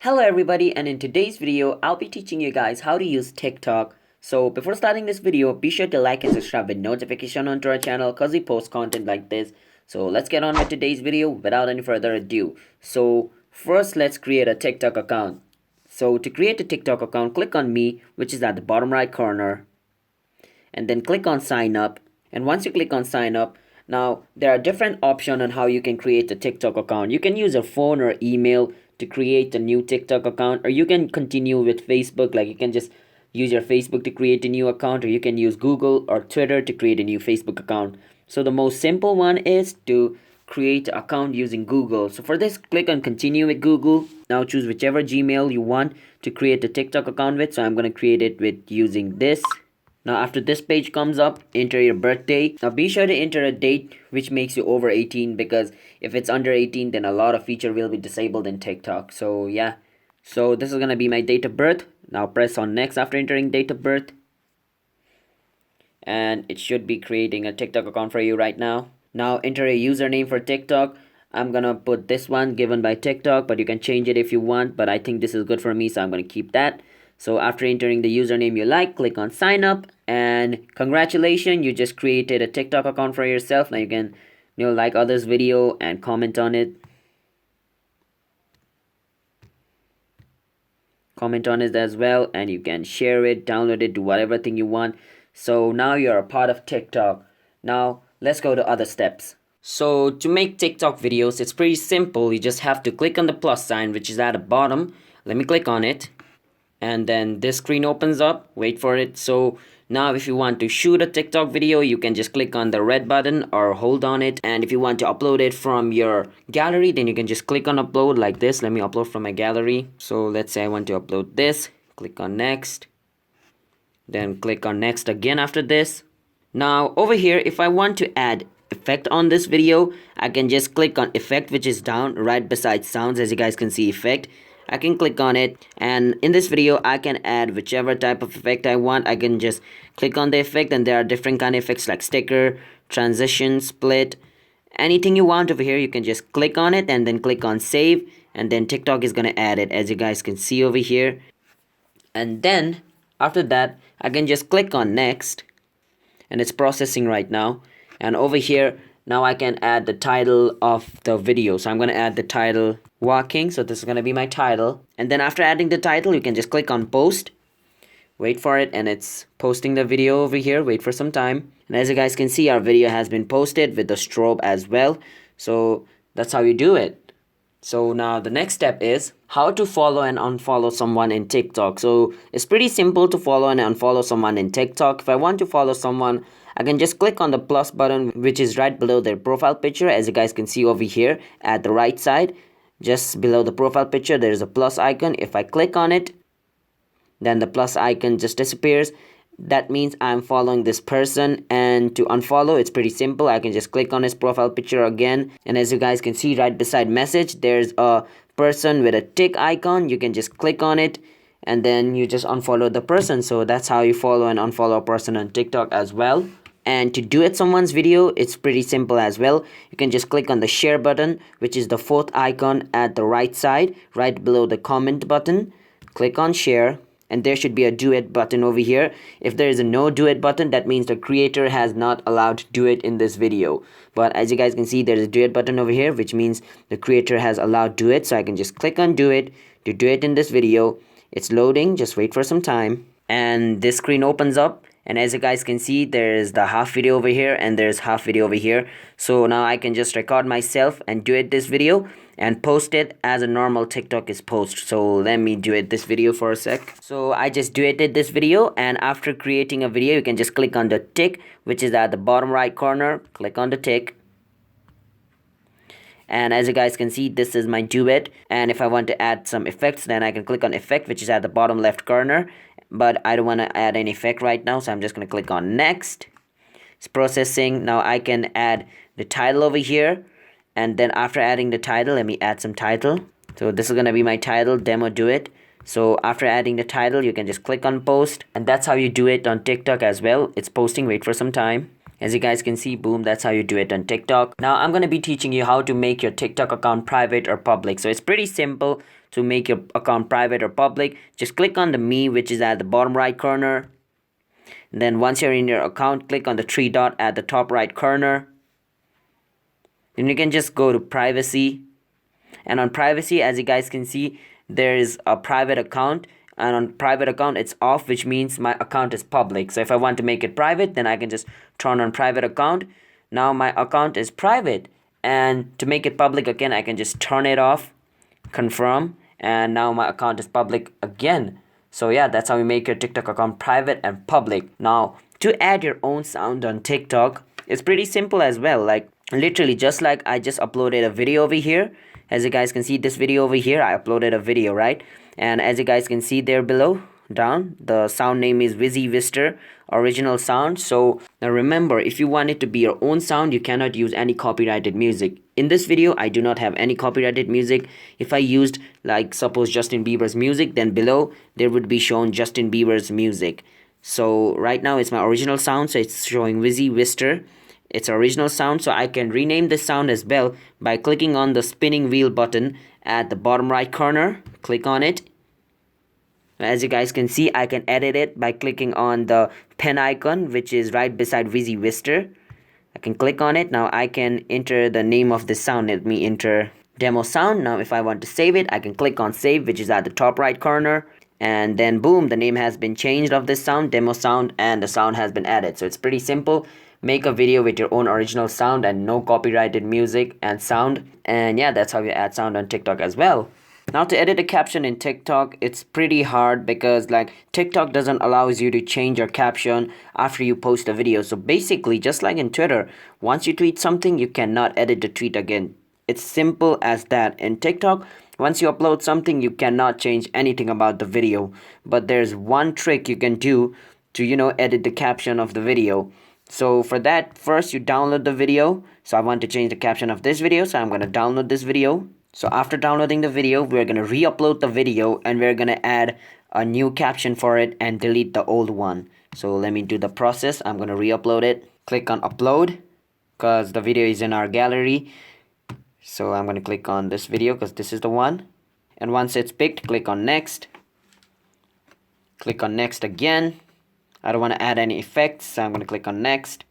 Hello everybody, and in today's video I'll be teaching you guys how to use TikTok. So before starting this video, be sure to like and subscribe with notification onto our channel because we post content like this. So let's get on with today's video without any further ado. So first let's create a TikTok account. So to create a TikTok account, click on me, which is at the bottom right corner, and then click on sign up. And once you click on sign up, now there are different options on how you can create a TikTok account. You can use a phone or email to create a new TikTok account, or you can continue with Facebook, like you can just use your Facebook to create a new account, or you can use Google or Twitter to create a new Facebook account. So the most simple one is to create an account using Google. So for this, click on continue with Google. Now choose whichever Gmail you want to create a TikTok account with. So I'm going to create it with using this. Now after this page comes up, enter your birthday. Now be sure to enter a date which makes you over 18, because if it's under 18 then a lot of feature will be disabled in TikTok. So yeah, so this is gonna be my date of birth. Now press on next after entering date of birth, and it should be creating a TikTok account for you right now. Now enter a username for TikTok. I'm gonna put this one given by TikTok, but you can change it if you want, but I think this is good for me, so I'm gonna keep that. So after entering the username you like, click on sign up, and congratulations, you just created a TikTok account for yourself. Now you can like others video and comment on it. Comment on it as well, and you can share it, download it, do whatever thing you want. So now you're a part of TikTok. Now let's go to other steps. So to make TikTok videos, it's pretty simple. You just have to click on the plus sign, which is at the bottom. Let me click on it. And then this screen opens up. Wait for it. So now if you want to shoot a TikTok video, you can just click on the red button or hold on it. And if you want to upload it from your gallery, then you can just click on upload like this. Let me upload from my gallery. So let's say I want to upload this. Click on next. Then click on next again after this. Now over here, if I want to add effect on this video, I can just click on effect, which is down right beside sounds. As you guys can see, effect, I can click on it, and in this video I can add whichever type of effect I want. I can just click on the effect, and there are different kind of effects like sticker, transition, split, anything you want over here. You can just click on it and then click on save, and then TikTok is gonna add it, as you guys can see over here. And then after that I can just click on next, and it's processing right now. And over here now I can add the title of the video. So I'm going to add the title walking. So this is going to be my title. And then after adding the title, you can just click on post. Wait for it, and it's posting the video over here. Wait for some time. And as you guys can see, our video has been posted with the strobe as well. So that's how you do it. So now the next step is how to follow and unfollow someone in TikTok. So it's pretty simple to follow and unfollow someone in TikTok. If I want to follow someone, I can just click on the plus button, which is right below their profile picture. As you guys can see over here at the right side, just below the profile picture, there is a plus icon. If I click on it, then the plus icon just disappears. That means I'm following this person. And to unfollow, it's pretty simple. I can just click on his profile picture again, and as you guys can see right beside message, there's a person with a tick icon. You can just click on it, and then you just unfollow the person. So that's how you follow and unfollow a person on TikTok as well. And to duet someone's video, it's pretty simple as well. You can just click on the share button, which is the fourth icon at the right side, right below the comment button. Click on share, and there should be a duet button over here. If there is a no duet button, that means the creator has not allowed duet in this video. But as you guys can see, there's a duet button over here, which means the creator has allowed duet. So I can just click on duet to duet in this video. It's loading, just wait for some time, and this screen opens up. And as you guys can see, there's the half video over here and there's half video over here. So now I can just record myself and duet this video and post it as a normal TikTok is post. So let me duet this video for a sec. So I just duetted this video, and after creating a video, you can just click on the tick, which is at the bottom right corner. Click on the tick. And as you guys can see, this is my duet. And if I want to add some effects, then I can click on effect, which is at the bottom left corner. But I don't want to add any effect right now, so I'm just going to click on next. It's processing. Now I can add the title over here, and then after adding the title, let me add some title. So this is going to be my title, demo duet. So after adding the title, you can just click on post, and that's how you do it on TikTok as well. It's posting. Wait for some time. As you guys can see, boom, that's how you do it on TikTok. Now I'm going to be teaching you how to make your TikTok account private or public. So it's pretty simple to make your account private or public, just click on the me, which is at the bottom right corner. Then once you're in your account, click on the three dot at the top right corner. Then you can just go to privacy, and on privacy, as you guys can see, there is a private account, and on private account it's off, which means my account is public. So if I want to make it private, then I can just turn on private account. Now my account is private, and to make it public again, I can just turn it off, confirm, and now my account is public again. So yeah, that's how you make your TikTok account private and public. Now to add your own sound on TikTok, it's pretty simple as well. Like literally just like I just uploaded a video over here. As you guys can see, this video over here, I uploaded a video, right? And as you guys can see there below down, the sound name is Wizzy Wister original sound. So now remember, if you want it to be your own sound, you cannot use any copyrighted music. In this video, I do not have any copyrighted music. If I used, like, suppose Justin Bieber's music, then below there would be shown Justin Bieber's music. So right now it's my original sound, so it's showing Wizzy Wister. It's original sound, so I can rename this sound as well by clicking on the spinning wheel button at the bottom right corner. Click on it. As you guys can see, I can edit it by clicking on the pen icon, which is right beside Wizzy Wister. I can click on it. Now I can enter the name of the sound. Let me enter demo sound. Now if I want to save it, I can click on save, which is at the top right corner. And then boom, the name has been changed of this sound, demo sound, and the sound has been added. So it's pretty simple. Make a video with your own original sound and no copyrighted music and sound. And yeah, that's how you add sound on TikTok as well. Now to edit a caption in TikTok, it's pretty hard because like TikTok doesn't allow you to change your caption after you post a video. So basically, just like in Twitter, once you tweet something, you cannot edit the tweet again. It's simple as that. In TikTok, once you upload something, you cannot change anything about the video. But there's one trick you can do to, edit the caption of the video. So for that, first you download the video. So I want to change the caption of this video, so I'm going to download this video. So after downloading the video, we're going to re-upload the video and we're going to add a new caption for it and delete the old one. So let me do the process. I'm going to re-upload it. Click on upload because the video is in our gallery. So I'm going to click on this video because this is the one. And once it's picked, click on next. Click on next again. I don't want to add any effects, so I'm going to click on next.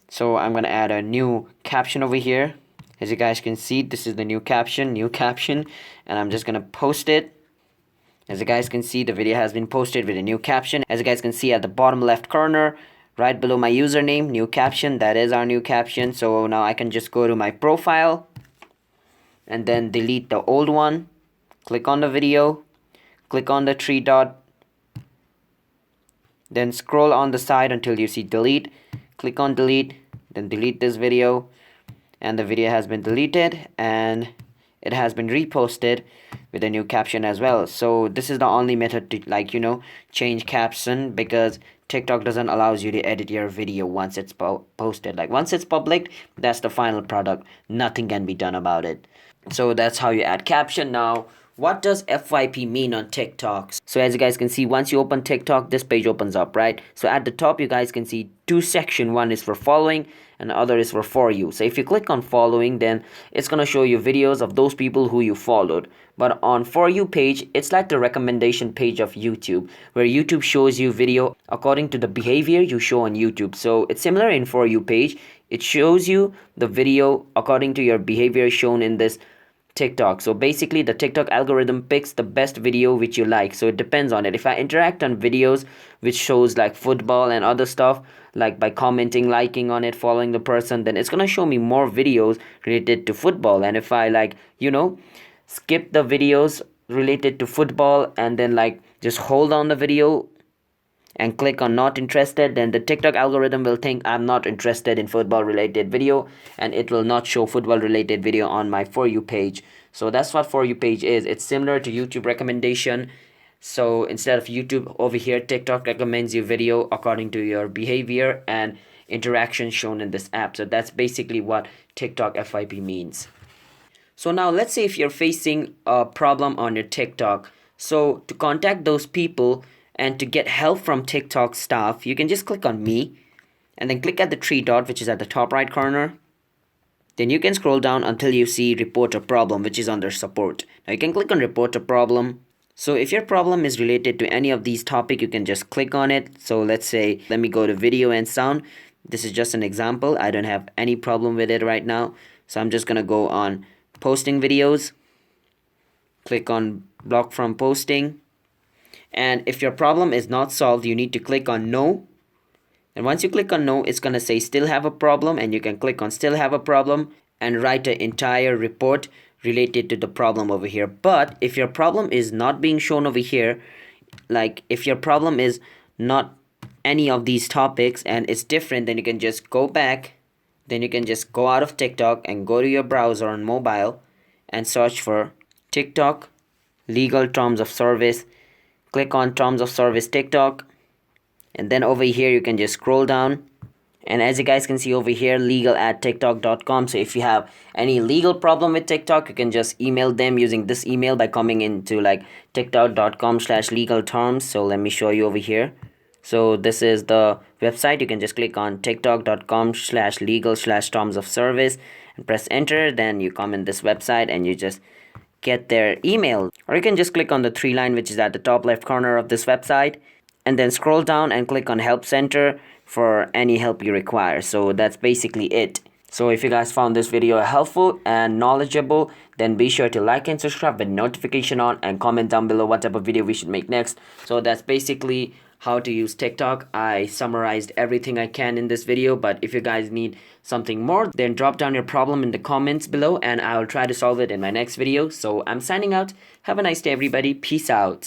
So I'm going to add a new caption over here. As you guys can see, this is the new caption, and I'm just going to post it. As you guys can see, the video has been posted with a new caption. As you guys can see at the bottom left corner, right below my username, new caption, that is our new caption. So now I can just go to my profile and then delete the old one. Click on the video, click on the three dot, then scroll on the side until you see delete. Click on delete, then delete this video, and the video has been deleted and it has been reposted with a new caption as well. So this is the only method to change caption, because TikTok doesn't allow you to edit your video once it's posted. Like once it's public, that's the final product. Nothing can be done about it. So that's how you add caption. Now what does FYP mean on TikTok? So as you guys can see, once you open TikTok, this page opens up, right? So at the top, you guys can see two sections. One is for following and the other is for you. So if you click on following, then it's going to show you videos of those people who you followed. But on for you page, it's like the recommendation page of YouTube, where YouTube shows you video according to the behavior you show on YouTube. So it's similar in for you page. It shows you the video according to your behavior shown in this TikTok. So basically the TikTok algorithm picks the best video which you like. So it depends on it. If I interact on videos which shows like football and other stuff, like by commenting, liking on it, following the person, then it's gonna show me more videos related to football. And if I skip the videos related to football and then just hold on the video and click on not interested, then the TikTok algorithm will think I'm not interested in football related video, and it will not show football related video on my for you page. So that's what for you page is. It's similar to YouTube recommendation. So instead of YouTube over here, TikTok recommends you video according to your behavior and interaction shown in this app. So that's basically what TikTok FYP means. So now let's say if you're facing a problem on your TikTok. So to contact those people and to get help from TikTok staff, you can just click on me and then click at the three dot, which is at the top right corner. then you can scroll down until you see report a problem, which is under support. Now you can click on report a problem. So if your problem is related to any of these topics, you can just click on it. So let's say, let me go to video and sound. This is just an example. I don't have any problem with it right now. So I'm just gonna go on posting videos. Click on block from posting. And if your problem is not solved, you need to click on no. And once you click on no, it's gonna say still have a problem, and you can click on still have a problem and write an entire report related to the problem over here. But if your problem is not being shown over here, like if your problem is not any of these topics and it's different, then you can just go back. Then you can just go out of TikTok and go to your browser on mobile and search for TikTok legal terms of service. Click on terms of service TikTok, and then over here you can just scroll down, and as you guys can see over here, legal@tiktok.com. So if you have any legal problem with TikTok, you can just email them using this email by coming into like tiktok.com/legal terms. So let me show you over here. So this is the website. You can just click on tiktok.com/legal/terms of service and press enter. Then you come in this website and you just get their email, or you can just click on the 3 line which is at the top left corner of this website, and then scroll down and click on help center for any help you require. So that's basically it. So if you guys found this video helpful and knowledgeable, then be sure to like and subscribe with notification on, and comment down below what type of video we should make next. So that's basically how to use TikTok. I summarized everything I can in this video, but if you guys need something more, then drop down your problem in the comments below and I'll try to solve it in my next video. So I'm signing out. Have a nice day everybody. Peace out.